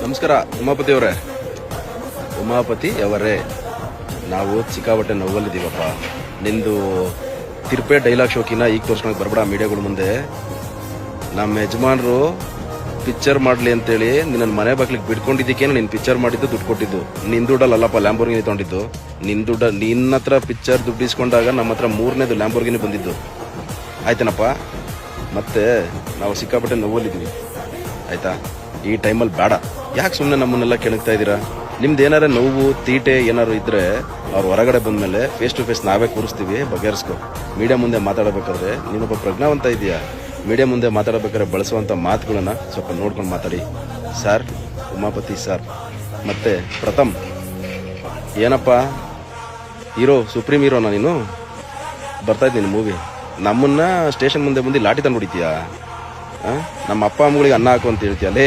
ನಮಸ್ಕಾರ ಉಮಾಪತಿ ಅವರೇ. ಉಮಾಪತಿ ಅವರೇ, ನಾವು ಸಿಕ್ಕಾಪಟ್ಟೆ ನೋವಲ್ಲಿದ್ದೀವಪ್ಪ. ನಿಂದು ತಿರುಪೆ ಡೈಲಾಗ್ ಶೋಕಿನ ಈಗ ತೋರ್ಸ್ಕೊಳಕ್ ಬರ್ಬೇಡ ಮೀಡಿಯಾಗಳ ಮುಂದೆ. ನಮ್ಮ ಯಜಮಾನ್ರು ಪಿಕ್ಚರ್ ಮಾಡಲಿ ಅಂತೇಳಿ ನಿನ್ನ ಮನೆ ಬಾಗ್ಲಿಗೆ ಬಿಡ್ಕೊಂಡಿದ್ದಕ್ಕೇನು ನೀನು ಪಿಕ್ಚರ್ ಮಾಡಿದ್ದು ದುಡ್ಡು ಕೊಟ್ಟಿದ್ದು. ನಿನ್ ದುಡ್ಡಲ್ಲಪ್ಪ ಲ್ಯಾಂಬೋರ್ಗಿನಿ ತೊಗೊಂಡಿದ್ದು. ನಿನ್ನ ಹತ್ರ ಪಿಕ್ಚರ್ ದುಡ್ಡು ಇಸ್ಕೊಂಡಾಗ ನಮ್ಮ ಹತ್ರ 3ನೇದು ಲ್ಯಾಂಬೋರ್ಗಿನಿ ಬಂದಿದ್ದು. ಆಯ್ತೇನಪ್ಪ? ಮತ್ತೆ ನಾವು ಸಿಕ್ಕಾಪಟ್ಟೆ ನೋವಲ್ಲಿದ್ದೀವಿ ಆಯ್ತಾ. ಈ ಟೈಮಲ್ಲಿ ಬೇಡ, ಯಾಕೆ ಸುಮ್ಮನೆ ನಮ್ಮನ್ನೆಲ್ಲ ಕೆಣಕ್ತಾ ಇದ್ದೀರಾ? ನಿಮ್ದು ಏನಾರ ನೋವು ತೀಟೆ ಏನಾರು ಇದ್ರೆ ಅವ್ರು ಹೊರಗಡೆ ಬಂದ್ಮೇಲೆ ಫೇಸ್ ಟು ಫೇಸ್ ನಾವೇ ಕೂರಿಸ್ತೀವಿ, ಬಗೆಹರಿಸ್ಕೊ. ಮೀಡಿಯಾ ಮುಂದೆ ಮಾತಾಡಬೇಕಾದ್ರೆ ನೀನೊಬ್ಬ ಪ್ರಜ್ಞಾವಂತ ಇದೆಯಾ. ಮೀಡಿಯಾ ಮುಂದೆ ಮಾತಾಡಬೇಕಾದ್ರೆ ಬಳಸುವಂಥ ಮಾತುಗಳನ್ನ ಸ್ವಲ್ಪ ನೋಡ್ಕೊಂಡು ಮಾತಾಡಿ. Sir, Umapathi sir. ಮತ್ತೆ ಪ್ರಥಮ್, ಏನಪ್ಪ ಹೀರೋ, ಸುಪ್ರೀಂ ಹೀರೋನಾ ನೀನು? ಬರ್ತಾ ಇದ್ದೀನಿ ಮೂವಿ. ನಮ್ಮನ್ನ ಸ್ಟೇಷನ್ ಮುಂದೆ ಲಾಠಿ ತಂದು ಹೊಡಿತೀಯಾ? ನಮ್ಮ ಅಪ್ಪ ಅಮ್ಮಗಳಿಗೆ ಅನ್ನ ಹಾಕು ಅಂತ ಹೇಳ್ತೀಯ ಲೇ.